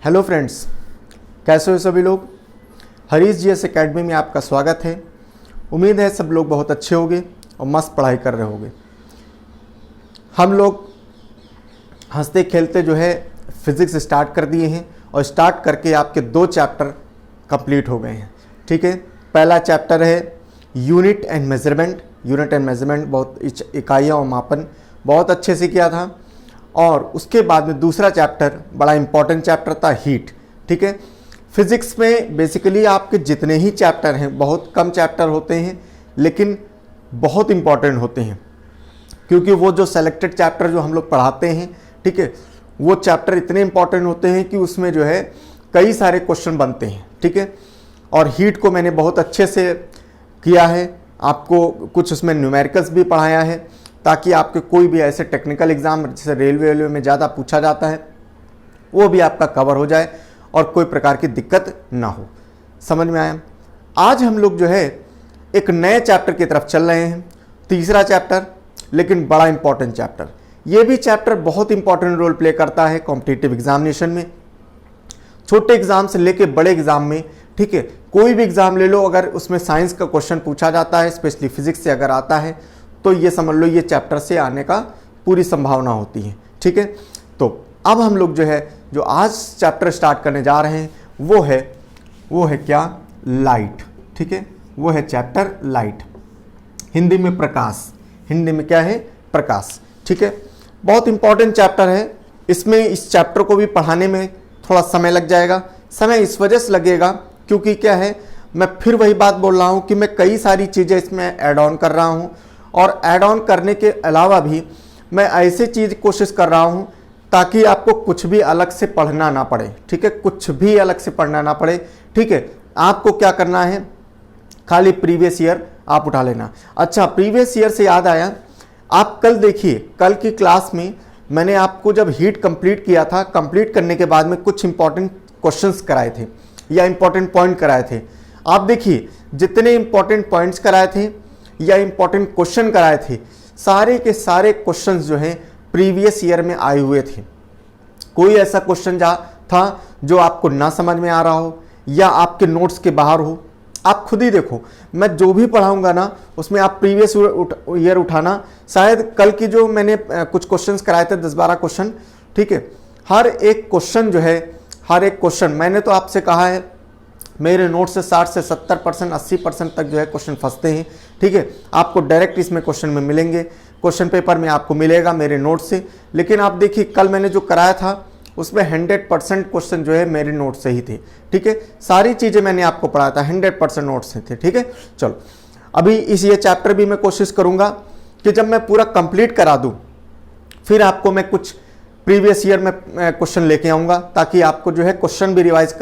Hello friends, कैसे हो सभी लोग। हरीश जीएस एकेडमी में आपका स्वागत है। उम्मीद है सब लोग बहुत अच्छे होंगे और मस्त पढ़ाई कर रहे होंगे। हम लोग हंसते खेलते जो है फिज़िक्स स्टार्ट कर दिए हैं और स्टार्ट करके आपके 2 चैप्टर कंप्लीट हो गए हैं। ठीक है, पहला चैप्टर है unit and measurement. Unit and measurement बहुत इकाइयाँ और मापन बहुत अच्छे से किया था। और उसके बाद में दूसरा चैप्टर बड़ा इंपॉर्टेंट चैप्टर था, हीट। ठीक है, फिज़िक्स में बेसिकली आपके जितने ही चैप्टर हैं, बहुत कम चैप्टर होते हैं लेकिन बहुत इंपॉर्टेंट होते हैं, क्योंकि वो जो सेलेक्टेड चैप्टर जो हम लोग पढ़ाते हैं, ठीक है, वो चैप्टर इतने इंपॉर्टेंट होते हैं कि उसमें जो है कई सारे क्वेश्चन बनते हैं। ठीक है, और हीट को मैंने बहुत अच्छे से किया है, आपको कुछ उसमें न्यूमेरिकल्स भी पढ़ाया है ताकि आपके कोई भी ऐसे टेक्निकल एग्जाम जैसे रेलवे में ज़्यादा पूछा जाता है वो भी आपका कवर हो जाए और कोई प्रकार की दिक्कत ना हो। समझ में आया। आज हम लोग जो है एक नए चैप्टर की तरफ चल रहे हैं, तीसरा चैप्टर, लेकिन बड़ा इंपॉर्टेंट चैप्टर। ये भी चैप्टर बहुत इंपॉर्टेंट रोल प्ले करता है कॉम्पिटिटिव एग्जामिनेशन में, छोटे एग्जाम से लेके बड़े एग्जाम में। ठीक है, कोई भी एग्जाम ले लो, अगर उसमें साइंस का क्वेश्चन पूछा जाता है, स्पेशली फिजिक्स से अगर आता है तो ये समझ लो ये चैप्टर से आने का पूरी संभावना होती है। ठीक है, तो अब हम लोग जो है जो आज चैप्टर स्टार्ट करने जा रहे हैं वो है क्या, लाइट। ठीक है, वो है चैप्टर लाइट, हिंदी में प्रकाश। हिंदी में क्या है, प्रकाश। ठीक है, बहुत इंपॉर्टेंट चैप्टर है। इसमें इस चैप्टर को भी पढ़ाने में थोड़ा समय लग जाएगा। समय इस वजह से लगेगा क्योंकि क्या है, मैं फिर वही बात बोल रहा हूँ कि मैं कई सारी चीज़ें इसमें ऐड ऑन कर रहा हूँ, और ऐड ऑन करने के अलावा भी मैं ऐसे चीज़ कोशिश कर रहा हूँ ताकि आपको कुछ भी अलग से पढ़ना ना पड़े। ठीक है, कुछ भी अलग से पढ़ना ना पड़े। ठीक है, आपको क्या करना है, खाली प्रीवियस ईयर आप उठा लेना। अच्छा, प्रीवियस ईयर से याद आया, आप कल देखिए, कल की क्लास में मैंने आपको जब हीट कंप्लीट किया था, कंप्लीट करने के बाद में कुछ इंपॉर्टेंट क्वेश्चंस कराए थे या इंपॉर्टेंट पॉइंट कराए थे। आप देखिए जितने इंपॉर्टेंट पॉइंट्स कराए थे या इंपॉर्टेंट क्वेश्चन कराए थे, सारे के सारे क्वेश्चंस जो हैं प्रीवियस ईयर में आए हुए थे। कोई ऐसा क्वेश्चन था जो आपको ना समझ में आ रहा हो या आपके नोट्स के बाहर हो, आप खुद ही देखो। मैं जो भी पढ़ाऊंगा ना उसमें आप प्रीवियस ईयर उठाना। शायद कल की जो मैंने कुछ क्वेश्चंस कराए थे, 10-12 क्वेश्चन, ठीक है, हर एक क्वेश्चन जो है, हर एक क्वेश्चन मैंने तो आपसे कहा है मेरे नोट से 60 से 70%, 80% तक जो है क्वेश्चन फंसते हैं। ठीक है, आपको डायरेक्ट इसमें क्वेश्चन में मिलेंगे, क्वेश्चन पेपर में आपको मिलेगा मेरे नोट से। लेकिन आप देखिए कल मैंने जो कराया था उसमें 100% क्वेश्चन जो है मेरे नोट से ही थे। ठीक है, सारी चीज़ें मैंने आपको पढ़ाया था 100% नोट से थे। ठीक है, चलो अभी ये चैप्टर भी मैं कोशिश करूँगा कि जब मैं पूरा कंप्लीट करा दूँ फिर आपको मैं कुछ प्रीवियस ईयर में क्वेश्चन लेके आऊँगा ताकि आपको जो है क्वेश्चन भी रिवाइज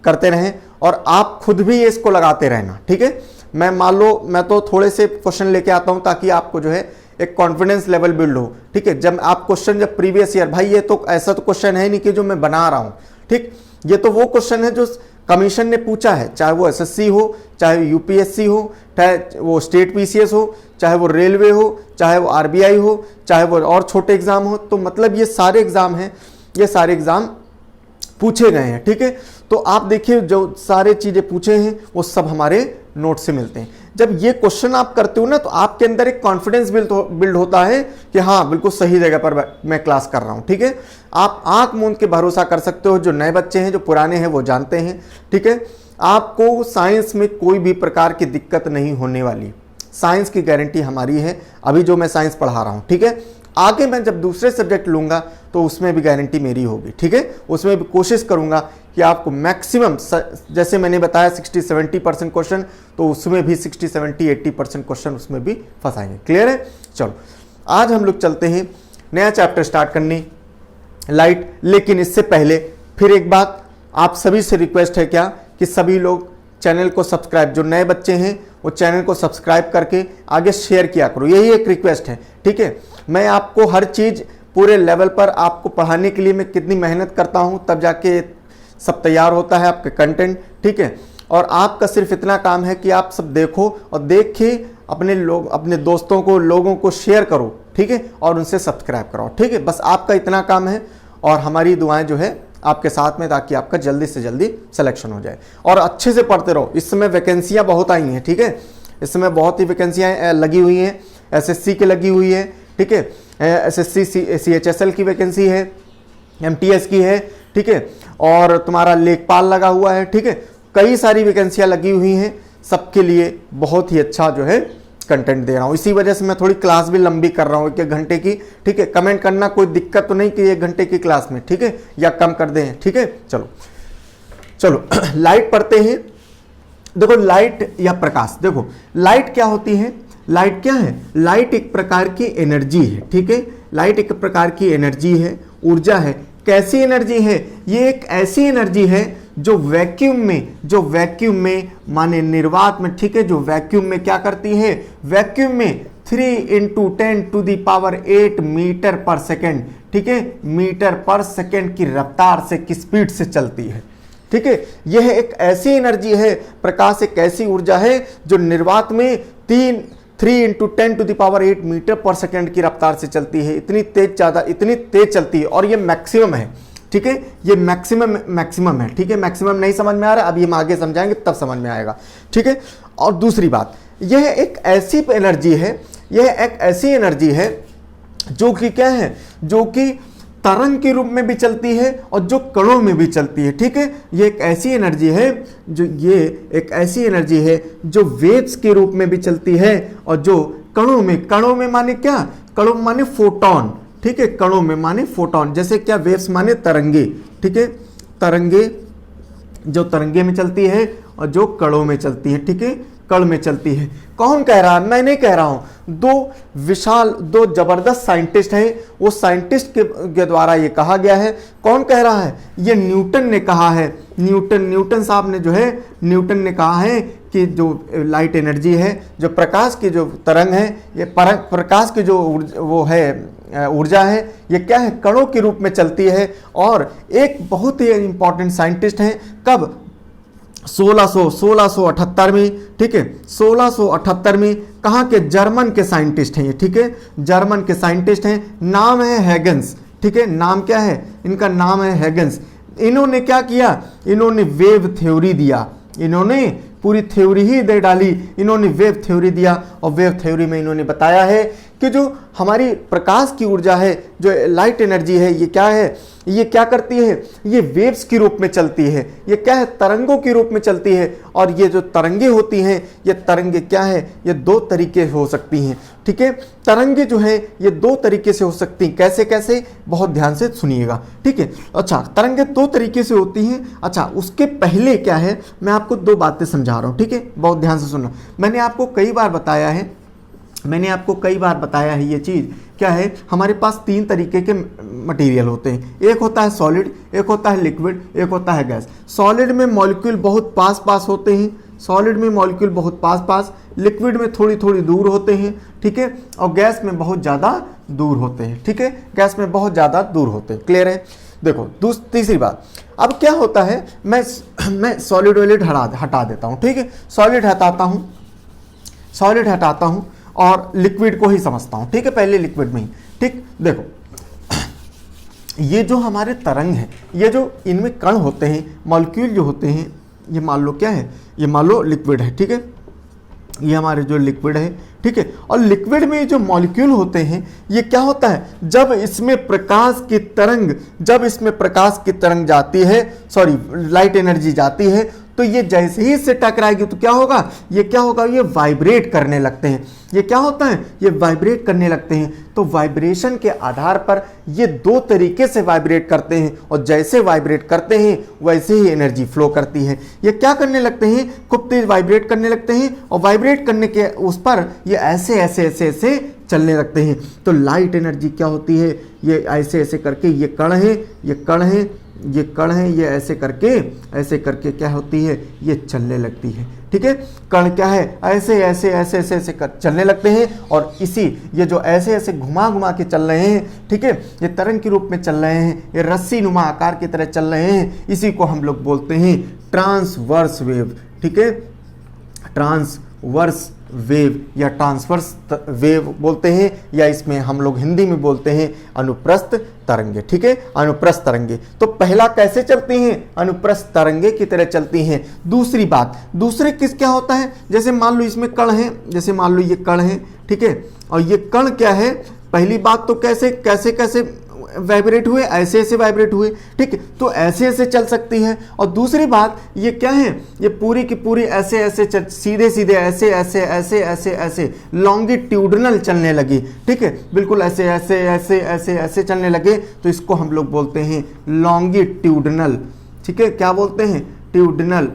करते रहें और आप खुद भी इसको लगाते रहना। ठीक है, मैं मान लो मैं तो थोड़े से क्वेश्चन लेके आता हूं ताकि आपको जो है एक कॉन्फिडेंस लेवल बिल्ड हो। ठीक है, जब आप क्वेश्चन जब प्रीवियस ईयर, भाई ये तो ऐसा तो क्वेश्चन है नहीं कि जो मैं बना रहा हूं। ठीक, ये तो वो क्वेश्चन है जो कमीशन ने पूछा है, चाहे वो एसएससी हो, चाहे यूपीएससी हो, चाहे वो स्टेट पीसीएस हो, चाहे वो रेलवे हो, चाहे वो आरबीआई हो, चाहे वो और छोटे एग्जाम हो। तो मतलब ये सारे एग्जाम हैं, ये सारे एग्जाम पूछे गए हैं। ठीक है, तो आप देखिए जो सारे चीज़ें पूछे हैं वो सब हमारे नोट से मिलते हैं। जब ये क्वेश्चन आप करते हो ना तो आपके अंदर एक कॉन्फिडेंस बिल्ड होता है कि हाँ बिल्कुल सही जगह पर मैं क्लास कर रहा हूँ। ठीक है, आप आंख मूंद के भरोसा कर सकते हो। जो नए बच्चे हैं, जो पुराने हैं, वो जानते हैं। ठीक है, आपको साइंस में कोई भी प्रकार की दिक्कत नहीं होने वाली, साइंस की गारंटी हमारी है। अभी जो मैं साइंस पढ़ा रहा हूँ, ठीक है, आगे मैं जब दूसरे सब्जेक्ट लूँगा तो उसमें भी गारंटी मेरी होगी। ठीक है, उसमें भी कोशिश करूँगा कि आपको मैक्सिमम, जैसे मैंने बताया 60-70% क्वेश्चन, तो उसमें भी 60-70-80% क्वेश्चन उसमें भी फंसाएंगे। क्लियर है। चलो आज हम लोग चलते हैं नया चैप्टर स्टार्ट करने, लाइट। लेकिन इससे पहले फिर एक बात आप सभी से रिक्वेस्ट है क्या कि सभी लोग चैनल को सब्सक्राइब, जो नए बच्चे हैं वो चैनल को सब्सक्राइब करके आगे शेयर किया करो, यही एक रिक्वेस्ट है। ठीक है, मैं आपको हर चीज़ पूरे लेवल पर आपको पढ़ाने के लिए मैं कितनी मेहनत करता हूं, तब जाके सब तैयार होता है आपके कंटेंट। ठीक है, और आपका सिर्फ इतना काम है कि आप सब देखो और देख के अपने दोस्तों को, लोगों को शेयर करो। ठीक है, और उनसे सब्सक्राइब कराओ। ठीक है, बस आपका इतना काम है और हमारी दुआएं जो है आपके साथ में, ताकि आपका जल्दी से जल्दी सिलेक्शन हो जाए। और अच्छे से पढ़ते रहो, इस समय वैकेंसियाँ बहुत आई हैं, ठीक है, इस समय बहुत ही वैकेंसियाँ लगी हुई हैं, एसएससी की लगी हुई है, ठीक है, एसएससी सीएचएसएल की वैकेंसी है, एमटीएस की है, ठीक है, और तुम्हारा लेखपाल लगा हुआ है, ठीक है, कई सारी वैकेंसियां लगी हुई हैं, सबके लिए बहुत ही अच्छा जो है कंटेंट दे रहा हूँ। इसी वजह से मैं थोड़ी क्लास भी लंबी कर रहा हूँ, 1 घंटे की, ठीक है। कमेंट करना, कोई दिक्कत तो नहीं कि 1 घंटे की क्लास में, ठीक है, या कम कर दें, ठीक है। चलो चलो लाइट पढ़ते हैं। देखो लाइट या प्रकाश, देखो लाइट क्या होती है, लाइट क्या है, लाइट एक प्रकार की एनर्जी है, ठीक है, लाइट एक प्रकार की एनर्जी है, ऊर्जा है। कैसी एनर्जी है, ये एक ऐसी एनर्जी है जो वैक्यूम में माने निर्वात में, ठीक है, जो वैक्यूम में क्या करती है, वैक्यूम में 3 × 10⁸ मीटर पर सेकेंड, ठीक है, मीटर पर सेकेंड की रफ्तार से, की स्पीड से चलती है, ठीक है। यह एक ऐसी एनर्जी है, प्रकाश एक ऐसी ऊर्जा है जो निर्वात में 3 × 10⁸ मीटर पर सेकेंड की रफ्तार से चलती है। इतनी तेज चलती है, और ये मैक्सिमम है, ठीक है, ये मैक्सिमम है, ठीक है। मैक्सिमम नहीं समझ में आ रहा, अब ये हम आगे समझाएंगे तब समझ में आएगा, ठीक है। और दूसरी बात, यह एक ऐसी एनर्जी है, यह एक ऐसी एनर्जी है जो कि क्या है, जो कि तरंग के रूप में भी चलती है और जो कणों में भी चलती है, ठीक है। ये एक ऐसी एनर्जी है जो वेव्स के रूप में भी चलती है, और जो कणों में माने क्या, कणों माने फोटोन, ठीक है, कणों में माने फोटोन, जैसे क्या, वेव्स माने तरंगे, ठीक है, तरंगे जो तरंगे में चलती है और जो कणों में चलती है, ठीक है, कण में चलती है। कौन कह रहा है, मैं नहीं कह रहा हूं, दो जबरदस्त साइंटिस्ट हैं, वो साइंटिस्ट के द्वारा ये कहा गया है। कौन कह रहा है, ये न्यूटन ने कहा है, न्यूटन साहब ने जो है, न्यूटन ने कहा है कि जो लाइट एनर्जी है, जो प्रकाश की जो तरंग है, ये प्रकाश की जो वो है ऊर्जा है, ये क्या है, कणों के रूप में चलती है। और एक बहुत ही इंपॉर्टेंट साइंटिस्ट हैं, कब, 1678 में, ठीक है, 1678 में, कहाँ के, जर्मन के साइंटिस्ट हैं ये, ठीक है, जर्मन के साइंटिस्ट हैं, नाम है हैगन्स, ठीक है, नाम क्या है, इनका नाम है हैगन्स। इन्होंने क्या किया, इन्होंने वेव थ्योरी दिया, इन्होंने पूरी थ्योरी ही दे डाली, इन्होंने वेव थ्योरी दिया, और वेव थ्योरी में इन्होंने बताया है कि जो हमारी प्रकाश की ऊर्जा है, जो लाइट एनर्जी है, ये क्या है, ये क्या करती है, ये वेव्स के रूप में चलती है, ये क्या है, तरंगों के रूप में चलती है। और ये जो तरंगे होती हैं, ये तरंगे क्या है, ये 2 तरीके हो सकती हैं, ठीक है, तरंगे जो है ये 2 तरीके से हो सकती हैं। कैसे कैसे, बहुत ध्यान से सुनिएगा, ठीक है। अच्छा, तरंगे 2 तरीके से होती हैं। अच्छा, उसके पहले क्या है, मैं आपको 2 बातें समझा रहा हूँ, ठीक है, बहुत ध्यान से सुनना। मैंने आपको कई बार बताया है ये चीज़ क्या है, हमारे पास 3 तरीके के मटेरियल होते हैं, एक होता है सॉलिड, एक होता है लिक्विड, एक होता है गैस। सॉलिड में मॉलिक्यूल बहुत पास होते हैं, सॉलिड में मॉलिक्यूल बहुत पास, लिक्विड में थोड़ी दूर होते हैं, ठीक है, और गैस में बहुत ज़्यादा दूर होते हैं, ठीक है, गैस में बहुत ज़्यादा दूर होते हैं। क्लियर है। देखो तीसरी बात, अब क्या होता है, मैं सॉलिड वॉलिड हटा देता हूँ, ठीक है, सॉलिड हटाता हूँ और लिक्विड को ही समझता हूँ, ठीक है, पहले लिक्विड में ही, ठीक। देखो ये जो हमारे तरंग हैं, ये जो इनमें कण होते हैं, मॉलिक्यूल जो होते हैं, ये मान लो क्या है, ये मान लो लिक्विड है, ठीक है, ये हमारे जो लिक्विड है, ठीक है। और लिक्विड में जो मॉलिक्यूल होते हैं, ये क्या होता है, जब इसमें प्रकाश की तरंग जाती है, लाइट एनर्जी जाती है, तो ये जैसे ही इससे टकराएगी तो क्या होगा, ये वाइब्रेट करने लगते हैं। ये क्या होता है, ये वाइब्रेट करने लगते हैं। तो वाइब्रेशन के आधार पर ये 2 तरीके से वाइब्रेट करते हैं, और जैसे वाइब्रेट करते हैं वैसे ही एनर्जी फ्लो करती है। ये क्या करने लगते हैं, खूब तेज वाइब्रेट करने लगते हैं, और वाइब्रेट करने के उस पर ये ऐसे चलने लगते हैं। तो लाइट एनर्जी क्या होती है, ये ऐसे करके, ये कण है, ये ऐसे करके क्या होती है, ये चलने लगती है, ठीक है। कण क्या है, ऐसे कर चलने लगते हैं, और ये जो ऐसे घुमा के चल रहे हैं, ठीक है, ये तरंग के रूप में चल रहे हैं, ये रस्सी नुमा आकार की तरह चल रहे हैं, इसी को हम लोग बोलते हैं ट्रांसवर्स वेव, ठीक है, ट्रांसवर्स वेव या ट्रांसवर्स वेव बोलते हैं, या इसमें हम लोग हिंदी में बोलते हैं अनुप्रस्थ तरंगे। ठीक है, अनुप्रस्थ तरंगे। तो पहला कैसे चलती हैं? अनुप्रस्थ तरंगे की तरह चलती हैं। दूसरी बात, दूसरे किस क्या होता है, जैसे मान लो इसमें कण है, जैसे मान लो ये कण है, ठीक है, और ये कण क्या है, पहली बात तो कैसे कैसे कैसे वाइब्रेट हुए, ऐसे ऐसे वाइब्रेट हुए, ठीक है, तो ऐसे ऐसे चल सकती है। और दूसरी बात ये क्या है, ये पूरी की पूरी ऐसे ऐसे सीधे सीधे ऐसे ऐसे ऐसे ऐसे ऐसे लॉन्गिट्यूडनल चलने लगी। ठीक है, बिल्कुल ऐसे ऐसे ऐसे ऐसे ऐसे चलने लगे, तो इसको हम लोग बोलते हैं लॉन्गिट्यूडनल। ठीक है, क्या बोलते हैं? ट्यूडनल,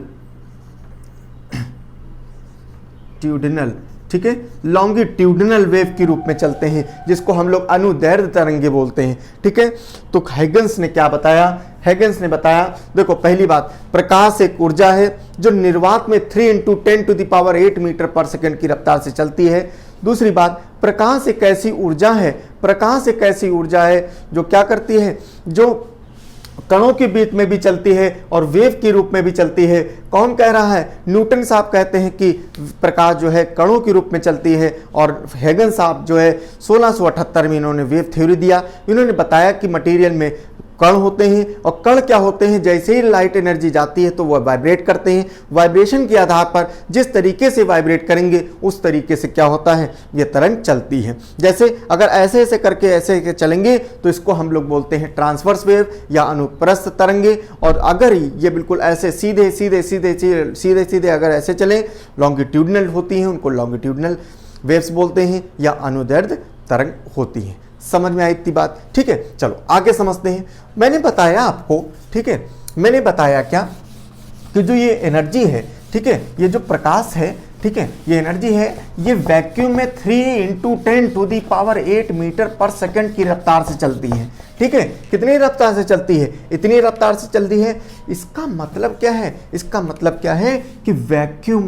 ट्यूडनल। ठीक है, लॉन्गिट्यूडनल वेव के रूप में चलते हैं, जिसको हम लोग अनुदैर्ध्य तरंगे बोलते हैं। ठीक है, तो हैगन्स ने क्या बताया? हैगन्स ने बताया, देखो पहली बात, प्रकाश एक ऊर्जा है जो निर्वात में 3 × 10⁸ मीटर पर सेकंड की रफ्तार से चलती है। दूसरी बात, प्रकाश एक ऐसी ऊर्जा है, प्रकाश एक ऐसी ऊर्जा है जो क्या करती है, जो कणों के बीच में भी चलती है और वेव के रूप में भी चलती है। कौन कह रहा है? न्यूटन साहब कहते हैं कि प्रकाश जो है कणों के रूप में चलती है, और हैगन साहब जो है 1678 में इन्होंने वेव थ्योरी दिया। इन्होंने बताया कि मटेरियल में कण होते हैं, और कण क्या होते हैं, जैसे ही लाइट एनर्जी जाती है तो वह वाइब्रेट करते हैं। वाइब्रेशन के आधार पर जिस तरीके से वाइब्रेट करेंगे उस तरीके से क्या होता है, ये तरंग चलती है। जैसे अगर ऐसे ऐसे करके ऐसे चलेंगे तो इसको हम लोग बोलते हैं ट्रांसवर्स वेव या अनुप्रस्थ तरंगे, और अगर ये बिल्कुल ऐसे सीधे सीधे सीधे सीधे सीधे अगर ऐसे चले, लॉन्गिट्यूडनल होती हैं, उनको लॉन्गिट्यूडनल वेव्स बोलते हैं या अनुदैर्ध्य तरंग होती हैं। समझ में आई इतनी बात? ठीक है, चलो आगे समझते हैं। मैंने बताया आपको, ठीक है, मैंने बताया क्या कि जो ये एनर्जी है, ठीक है, ये जो प्रकाश है, ठीक है, ये एनर्जी है, ये वैक्यूम में 3 × 10⁸ मीटर पर सेकंड की रफ्तार से चलती है। ठीक है, कितनी रफ्तार से चलती है? इतनी रफ्तार से चलती है। इसका मतलब क्या है? इसका मतलब क्या है कि वैक्यूम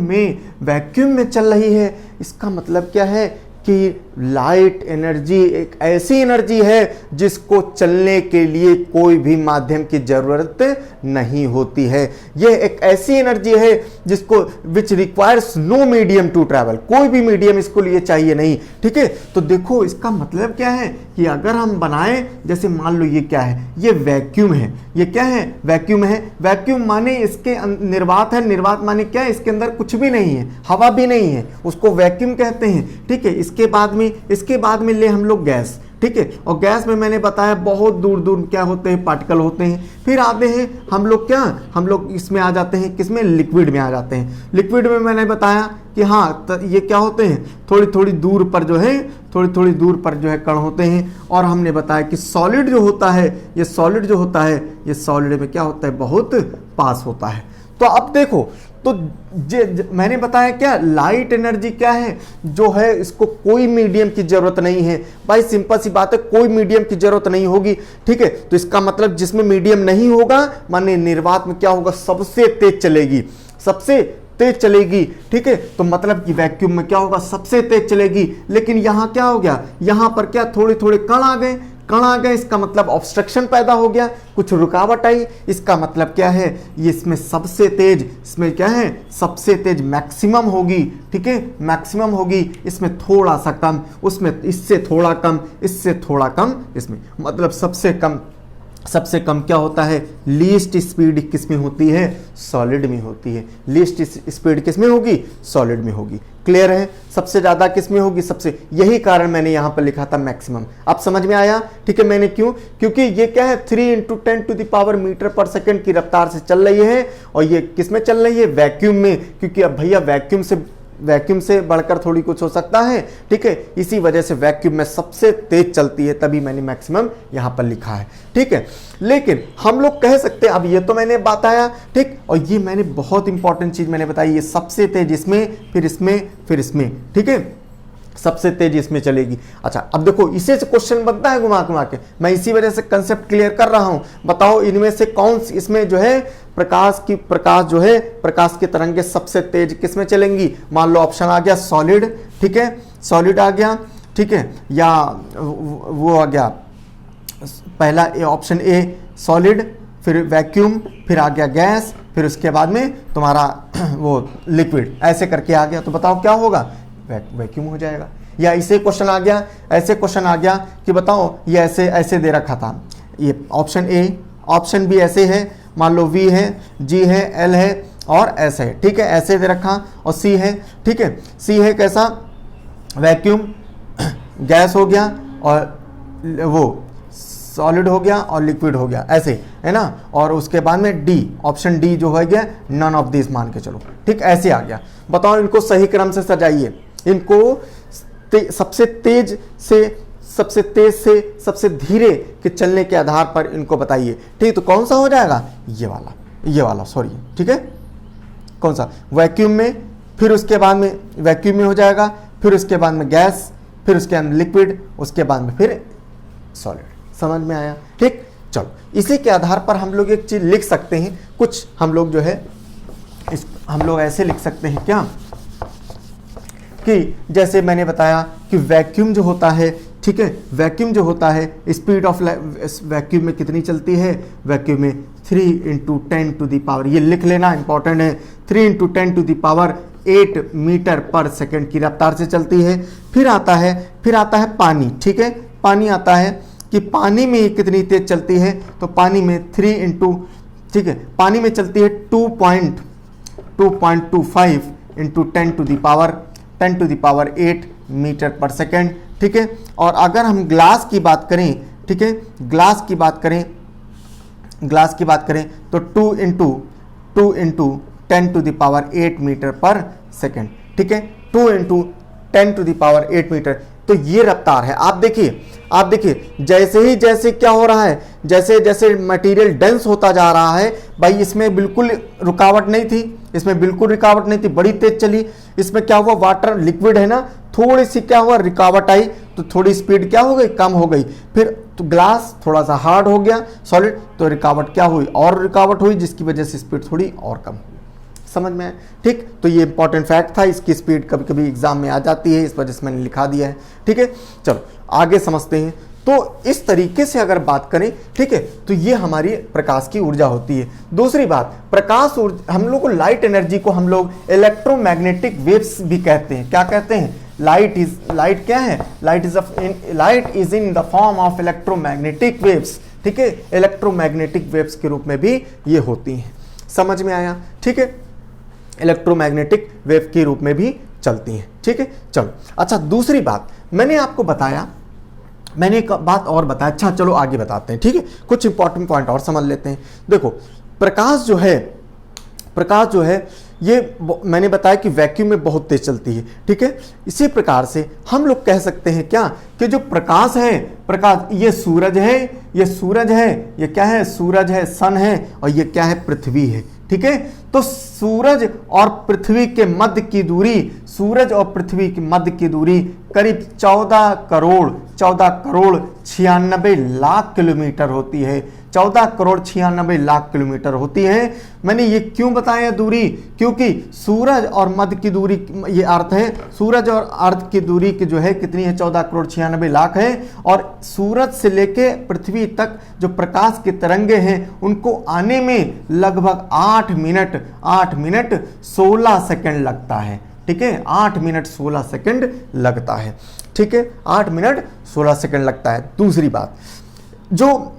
में चल रही है। इसका मतलब क्या है कि लाइट एनर्जी एक ऐसी एनर्जी है जिसको चलने के लिए कोई भी माध्यम की जरूरत नहीं होती है। यह एक ऐसी एनर्जी है जिसको which requires no medium to travel, कोई भी मीडियम इसको लिए चाहिए नहीं। ठीक है, तो देखो इसका मतलब क्या है कि अगर हम बनाएं, जैसे मान लो ये क्या है, ये वैक्यूम है, ये क्या है, वैक्यूम है। वैक्यूम माने इसके निर्वात है, निर्वात माने क्या है, इसके अंदर कुछ भी नहीं है, हवा भी नहीं है, उसको वैक्यूम कहते हैं। ठीक है, इसके बाद में ले हम लोग गैस। ठीक है, और गैस में मैंने बताया बहुत दूर दूर क्या होते हैं, पार्टिकल होते हैं। फिर आते हैं हम लोग क्या, हम लोग इसमें आ जाते हैं, किसमें, लिक्विड में आ जाते हैं। लिक्विड में मैंने बताया कि हाँ ये क्या होते हैं, थोड़ी थोड़ी दूर पर जो है, थोड़ी थोड़ी दूर पर जो है कण होते हैं। और हमने बताया कि सॉलिड जो होता है, ये सॉलिड जो होता है, ये सॉलिड में क्या होता है, बहुत पास होता है। तो अब देखो, तो मैंने बताया क्या, लाइट एनर्जी क्या है, जो है इसको कोई मीडियम की जरूरत नहीं है। भाई सिंपल सी बात है, कोई मीडियम की जरूरत नहीं होगी। ठीक है, तो इसका मतलब जिसमें मीडियम नहीं होगा, माने निर्वात में क्या होगा, सबसे तेज चलेगी, सबसे तेज चलेगी। ठीक है, तो मतलब कि वैक्यूम में क्या होगा, सबसे तेज चलेगी। लेकिन यहां क्या हो गया, यहां पर क्या थोड़े थोड़े कण आ गए, कण आ गए, इसका मतलब ऑब्स्ट्रक्शन पैदा हो गया, कुछ रुकावट आई। इसका मतलब क्या है, ये इसमें सबसे तेज, इसमें क्या है, सबसे तेज मैक्सिमम होगी। ठीक है, मैक्सिमम होगी, इसमें थोड़ा सा कम, उसमें इससे थोड़ा कम, इससे थोड़ा कम, इसमें मतलब सबसे कम क्या होता है, लीस्ट स्पीड किसमें होती है, सॉलिड में होती है। लीस्ट स्पीड किसमें होगी, सॉलिड में होगी। क्लियर है? सबसे ज्यादा किसमें होगी, सबसे, यही कारण मैंने यहां पर लिखा था मैक्सिमम। आप समझ में आया? ठीक है, मैंने क्यों, क्योंकि ये क्या है, 3 × 10⁻⁻ मीटर पर सेकंड की रफ्तार से चल रही है, और ये किसमें चल रही है, वैक्यूम में। क्योंकि अब भैया वैक्यूम से बढ़कर थोड़ी कुछ हो सकता है। ठीक है, इसी वजह से वैक्यूम में सबसे तेज चलती है, तभी मैंने मैक्सिमम यहां पर लिखा है। ठीक है, लेकिन हम लोग कह सकते हैं, अब ये तो मैंने बताया, ठीक, और ये मैंने बहुत इंपॉर्टेंट चीज मैंने बताई, ये सबसे तेज इसमें, फिर इसमें, फिर इसमें। ठीक है, सबसे तेज इसमें चलेगी। अच्छा, अब देखो इसे से क्वेश्चन बनता है घुमा घुमा के, मैं इसी वजह से कंसेप्ट क्लियर कर रहा हूं। बताओ इनमें से कौन, इसमें जो है प्रकाश की तरंगे सबसे तेज किसमें चलेंगी। मान लो ऑप्शन आ गया सॉलिड, ठीक है, सॉलिड आ गया, ठीक है, या वो आ गया पहला ऑप्शन ए सॉलिड, फिर वैक्यूम, फिर आ गया गैस, फिर उसके बाद में तुम्हारा वो लिक्विड, ऐसे करके आ गया। तो बताओ क्या होगा, वैक्यूम हो जाएगा। या ऐसे क्वेश्चन आ गया, ऐसे क्वेश्चन आ गया कि बताओ ये ऐसे ऐसे दे रखा था, ये ऑप्शन ए, ऑप्शन बी ऐसे है, मान लो वी है, जी है, एल है और एस है, ठीक है, ऐसे दे रखा, और सी है, ठीक है, सी है कैसा, वैक्यूम, गैस हो गया और वो सॉलिड हो गया और लिक्विड हो गया, ऐसे है ना। और उसके बाद में डी, ऑप्शन डी जो हो गया नन ऑफ दिस मान के चलो, ठीक, ऐसे आ गया। बताओ इनको सही क्रम से सजाइए, इनको सबसे तेज से सबसे धीरे के चलने के आधार पर इनको बताइए, ठीक। तो कौन सा हो जाएगा, ये वाला सॉरी, ठीक है, कौन सा, वैक्यूम में, फिर उसके बाद में वैक्यूम में हो जाएगा, फिर उसके बाद में गैस, फिर उसके बाद लिक्विड, उसके बाद में फिर सॉलिड। समझ में आया, ठीक। चलो इसी के आधार पर हम लोग एक चीज लिख सकते हैं, कुछ हम लोग जो है हम लोग ऐसे लिख सकते हैं क्या, कि जैसे मैंने बताया कि वैक्यूम जो होता है, ठीक है, वैक्यूम जो होता है स्पीड ऑफ वैक्यूम में कितनी चलती है, वैक्यूम में 3 × 10⁻, ये लिख लेना इंपॉर्टेंट है, 3 × 10⁸ मीटर पर सेकंड की रफ्तार से चलती है। फिर आता है पानी, ठीक है, पानी आता है कि पानी में कितनी तेज चलती है, तो पानी में 3 × ठीक है, पानी में चलती है 2.25 × 10⁸ मीटर पर सेकेंड, ठीक है। और अगर हम ग्लास की बात करें, ठीक है, ग्लास की बात करें तो 2 × 10⁸ मीटर पर सेकेंड, ठीक है, 2 × 10⁸ मीटर। तो ये रफ्तार है। आप देखिए जैसे क्या हो रहा है, जैसे जैसे मटेरियल डेंस होता जा रहा है, भाई इसमें बिल्कुल रुकावट नहीं थी, बड़ी तेज चली। इसमें क्या हुआ, वाटर लिक्विड है ना, थोड़ी सी क्या हुआ, रुकावट आई, तो थोड़ी स्पीड क्या हो गई, कम हो गई। फिर तो ग्लास थोड़ा सा हार्ड हो गया, सॉलिड, तो रुकावट क्या हुई, और रुकावट हुई, जिसकी वजह से स्पीड थोड़ी और कम हुई। समझ में आया, ठीक। तो ये इंपॉर्टेंट फैक्ट था, इसकी स्पीड कभी कभी एग्जाम में आ जाती है, इस वजह से मैंने लिखा दिया है, ठीक है। चलो आगे समझते हैं। तो इस तरीके से अगर बात करें, ठीक है, तो ये हमारी प्रकाश की ऊर्जा होती है। दूसरी बात, प्रकाश ऊर्जा, हम लोग को लाइट एनर्जी को हम लोग इलेक्ट्रोमैग्नेटिक वेव्स भी कहते हैं। क्या कहते हैं, लाइट क्या है, light is in the form of electromagnetic waves, ठीक है, इलेक्ट्रोमैग्नेटिक वेव्स के रूप में भी ये होती हैं। समझ में आया, ठीक है, इलेक्ट्रोमैग्नेटिक वेव के रूप में भी चलती हैं, ठीक है। चलो अच्छा, दूसरी बात मैंने आपको बताया, मैंने एक बात और बताया, अच्छा चलो आगे बताते हैं, ठीक है, कुछ इंपॉर्टेंट पॉइंट और समझ लेते हैं। देखो प्रकाश जो है ये मैंने बताया कि वैक्यूम में बहुत तेज चलती है, ठीक है। इसी प्रकार से हम लोग कह सकते हैं क्या, कि जो प्रकाश है, ये सूरज है, ये क्या है, सूरज है, सन है, और ये क्या है, पृथ्वी है, ठीक है। तो सूरज और पृथ्वी के मध्य की दूरी करीब 14 करोड़ 96 लाख किलोमीटर होती है। 14 करोड़ 96 लाख किलोमीटर होती है। मैंने ये क्यों बताया दूरी, क्योंकि सूरज और मध्य की दूरी, ये अर्थ है, सूरज और अर्थ की दूरी की जो है कितनी है, 14 करोड़ 96 लाख है। और सूरज से लेके पृथ्वी तक जो प्रकाश के तरंगे हैं उनको आने में लगभग 8 मिनट 16 सेकंड लगता है, ठीक है, 8 मिनट 16 सेकंड लगता है, ठीक है, 8 मिनट 16 सेकंड लगता है। दूसरी बात, जो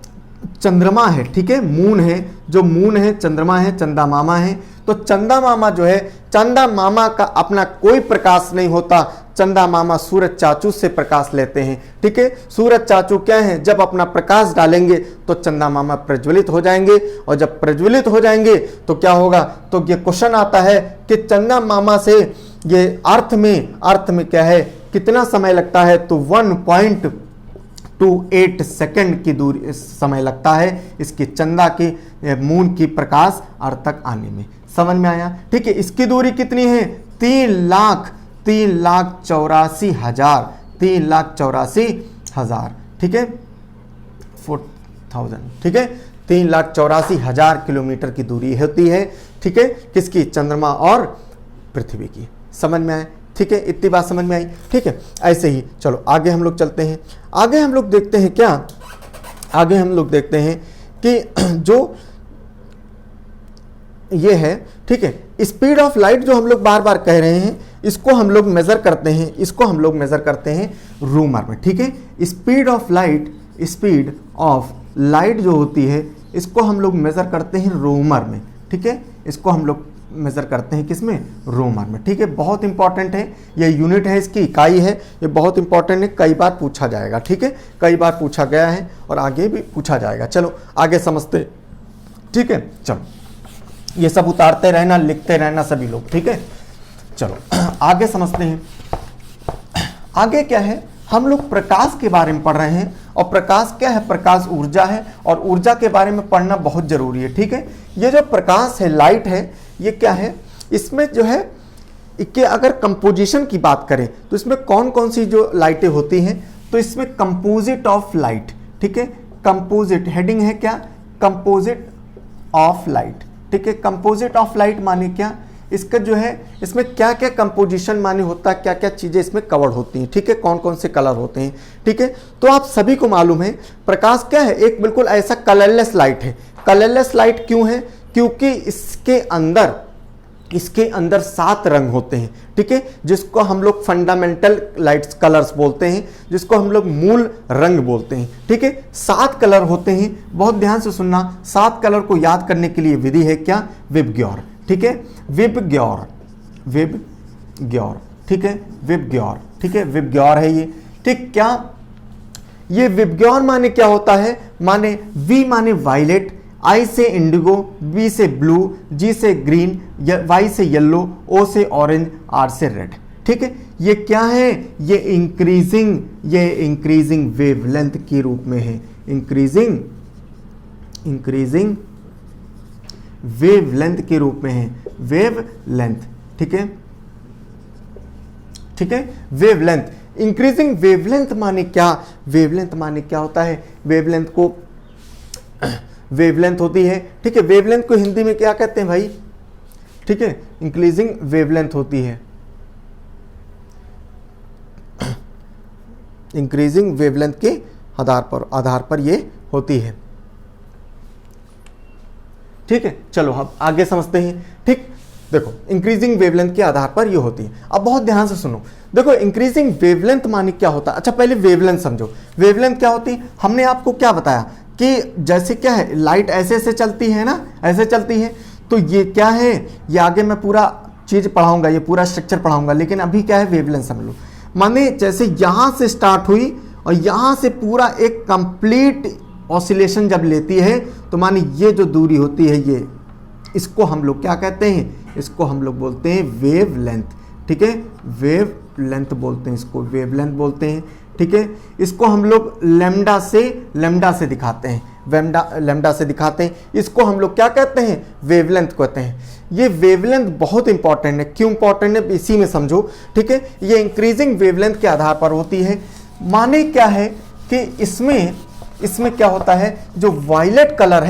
चंद्रमा है, ठीक है, मून है, चंद्रमा है, चंदा मामा है। तो चंदा मामा जो है, चंदा मामा का अपना कोई प्रकाश नहीं होता, चंदा मामा सूरज चाचू से प्रकाश लेते हैं, ठीक है। सूरज चाचू क्या है, जब अपना प्रकाश डालेंगे तो चंदा मामा प्रज्वलित हो जाएंगे, और जब प्रज्वलित हो जाएंगे तो क्या होगा, तो ये क्वेश्चन आता है कि चंदा मामा से ये अर्थ में क्या है, कितना समय लगता है, तो 1.28 सेकंड की दूरी समय लगता है इसकी चंदा की, मून की प्रकाश अर्थ तक आने में। समझ में आया, ठीक है। इसकी दूरी कितनी है, 3,84,000, ठीक है, 4,000, ठीक है, 3,84,000 किलोमीटर की दूरी होती है, ठीक है, किसकी, चंद्रमा और पृथ्वी की। समझ में आया, ठीक है, इतनी बात समझ में आई, ठीक है। ऐसे ही चलो आगे हम लोग चलते हैं। आगे हम लोग देखते हैं क्या, आगे हम लोग देखते हैं कि जो ये है, ठीक है, स्पीड ऑफ लाइट जो हम लोग बार बार कह रहे हैं, इसको हम लोग मेजर करते हैं, इसको हम लोग मेजर करते हैं रूमर में, ठीक है। स्पीड ऑफ लाइट जो होती है इसको हम लोग मेजर करते हैं रूमर में, ठीक है। इसको हम लोग मेजर करते हैं किसमें, रूमर में, ठीक है। बहुत इंपॉर्टेंट है, ये यूनिट है, इसकी इकाई है, ये बहुत इंपॉर्टेंट है, कई बार पूछा जाएगा, ठीक है। कई बार पूछा गया है और आगे भी पूछा जाएगा। चलो आगे समझते, ठीक है। चलो ये सब उतारते रहना, लिखते रहना सभी लोग, ठीक है। चलो आगे समझते हैं। आगे क्या है, हम लोग प्रकाश के बारे में पढ़ रहे हैं, और प्रकाश क्या है, प्रकाश ऊर्जा है, और ऊर्जा के बारे में पढ़ना बहुत जरूरी है, ठीक है। ये जो प्रकाश है, लाइट है, ये क्या है, इसमें जो है कि अगर कंपोजिशन की बात करें तो इसमें कौन कौन सी जो लाइटें होती हैं, तो इसमें कंपोजिट ऑफ लाइट, ठीक है। कंपोजिट हेडिंग है क्या, कंपोजिट ऑफ लाइट, ठीक है। कंपोजिट ऑफ लाइट माने क्या, इसका जो है इसमें क्या क्या कंपोजिशन माने होता है, क्या क्या चीज़ें इसमें कवर होती हैं, ठीक है। कौन कौन से कलर होते हैं, ठीक है। तो आप सभी को मालूम है प्रकाश क्या है, एक बिल्कुल ऐसा कलरलेस लाइट है। कलरलेस लाइट क्यों है, क्योंकि इसके अंदर 7 रंग होते हैं, ठीक है, जिसको हम लोग फंडामेंटल लाइट्स कलर्स बोलते हैं, जिसको हम लोग मूल रंग बोलते हैं, ठीक है। 7 कलर होते हैं, बहुत ध्यान से सुनना। 7 कलर को याद करने के लिए विधि है क्या, विबग्योर, ठीक है। विबग्योर, ठीक है, विबग्योर, ठीक है, विबग्योर है ये, ठीक। क्या ये विबग्योर माने क्या होता है, माने वी माने वायलेट, आई से इंडिगो, बी से ब्लू, जी से ग्रीन, वाई से येलो, ओ से ऑरेंज, आर से रेड, ठीक है। ये क्या है, ये इंक्रीजिंग वेवलेंथ के रूप में है, इंक्रीजिंग वेवलेंथ के रूप में है, वेवलेंथ, ठीक है, ठीक है। वेवलेंथ, इंक्रीजिंग वेवलेंथ माने क्या, वेवलेंथ माने क्या होता है, वेवलेंथ होती है, ठीक है। वेवलेंथ को हिंदी में क्या कहते हैं भाई, ठीक है, इंक्रीजिंग वेवलेंथ होती है, इंक्रीजिंग वेवलेंथ के आधार पर ये होती है, ठीक है। चलो अब आगे समझते हैं, ठीक। देखो इंक्रीजिंग वेवलेंथ के आधार पर ये होती है। अब बहुत ध्यान से सुनो, देखो इंक्रीजिंग वेवलेंथ माने क्या होता है। अच्छा पहले वेवलेंथ समझो, वेवलेंथ क्या होती है। हमने आपको क्या बताया कि जैसे क्या है, लाइट ऐसे ऐसे चलती है ना, ऐसे चलती है, तो ये क्या है, ये आगे मैं पूरा चीज़ पढ़ाऊंगा, ये पूरा स्ट्रक्चर पढ़ाऊंगा, लेकिन अभी क्या है, वेवलेंथ समझ लो। माने जैसे यहाँ से स्टार्ट हुई और यहाँ से पूरा एक कंप्लीट ऑसिलेशन जब लेती है, तो माने ये जो दूरी होती है, ये इसको हम लोग क्या कहते हैं, इसको हम लोग बोलते हैं वेवलेंथ, ठीक है। वेवलेंथ बोलते हैं इसको, वेवलेंथ बोलते हैं, ठीक है। इसको हम लोग लैम्डा से दिखाते हैं, लैम्डा से दिखाते हैं। इसको हम लोग क्या कहते हैं, वेवलेंथ कहते हैं। ये वेवलेंथ बहुत इंपॉर्टेंट है, क्यों इंपॉर्टेंट है इसी में समझो, ठीक है। ये इंक्रीजिंग वेवलेंथ के आधार पर होती है। माने क्या है कि इसमें क्या होता है, जो वायलेट कलर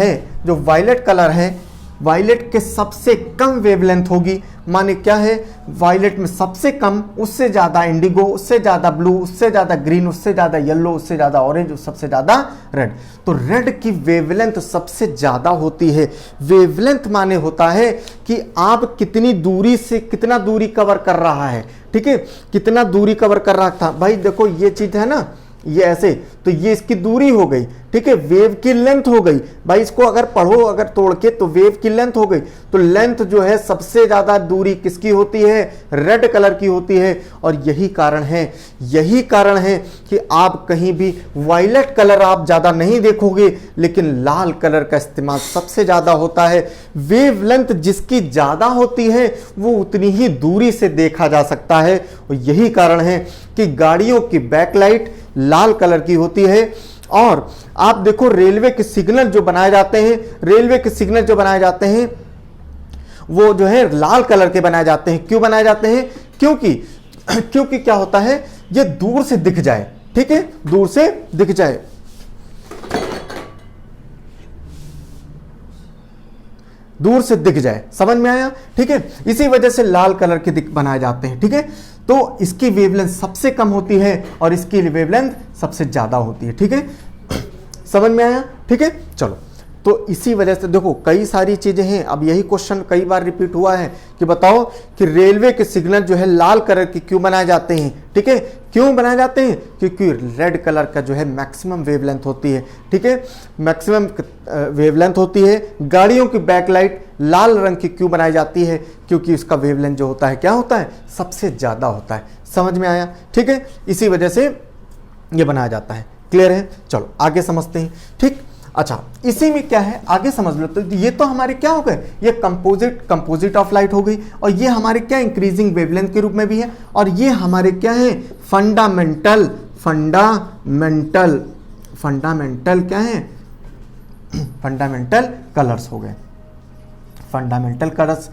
है, वायलेट के सबसे कम वेवलेंथ होगी। माने क्या है, वायलेट में सबसे कम, उससे ज़्यादा इंडिगो, उससे ज़्यादा ब्लू, उससे ज़्यादा ग्रीन, उससे ज़्यादा येलो, उससे ज़्यादा ऑरेंज, सबसे ज़्यादा रेड। तो रेड की वेवलेंथ सबसे ज़्यादा होती है। वेवलेंथ माने होता है कि आप कितनी दूरी से कितना दूरी कवर कर रहा है, ठीक है, कितना दूरी कवर कर रहा था। भाई देखो ये चीज़ है ना, ये ऐसे, तो ये इसकी दूरी हो गई, ठीक है, वेव की लेंथ हो गई। भाई इसको अगर पढ़ो, अगर तोड़ के, तो वेव की लेंथ हो गई। तो लेंथ जो है सबसे ज्यादा दूरी किसकी होती है, रेड कलर की होती है। और यही कारण है कि आप कहीं भी वायलेट कलर आप ज्यादा नहीं देखोगे, लेकिन लाल कलर का इस्तेमाल सबसे ज्यादा होता है। वेव लेंथ जिसकी ज्यादा होती है वो उतनी ही दूरी से देखा जा सकता है। और यही कारण है कि गाड़ियों की बैकलाइट लाल कलर की होती है। और आप देखो रेलवे के सिग्नल जो बनाए जाते हैं, वो जो है लाल कलर के बनाए जाते हैं। क्यों बनाए जाते हैं, क्योंकि क्या होता है, ये दूर से दिख जाए, ठीक है, दूर से दिख जाए। समझ में आया, ठीक है। इसी वजह से लाल कलर के बनाए जाते हैं, ठीक है। तो इसकी वेवलेंथ सबसे कम होती है और इसकी वेवलेंथ सबसे ज्यादा होती है, ठीक है। समझ में आया, ठीक है। चलो तो इसी वजह से देखो कई सारी चीजें हैं। अब यही क्वेश्चन कई बार रिपीट हुआ है कि बताओ कि रेलवे के सिग्नल जो है लाल कलर के क्यों बनाए जाते हैं, ठीक है, क्यों बनाए जाते हैं, क्योंकि रेड कलर का जो है मैक्सिमम वेवलेंथ होती है, ठीक है, मैक्सिमम वेवलेंथ होती है। गाड़ियों की बैकलाइट लाल रंग की क्यों बनाई जाती है, क्योंकि उसका वेवलेंथ जो होता है क्या होता है, सबसे ज्यादा होता है। समझ में आया, ठीक है, इसी वजह से ये बनाया जाता है। क्लियर है, चलो आगे समझते हैं। ठीक, अच्छा इसी में क्या है आगे समझ लो। तो ये तो हमारे क्या हो गए, ये कंपोजिट ऑफ लाइट हो गई, और ये हमारे क्या इंक्रीजिंग वेवलेंथ के रूप में भी है, और ये हमारे क्या है फंडामेंटल क्या है, फंडामेंटल कलर्स हो गए। फंडामेंटल कलर्स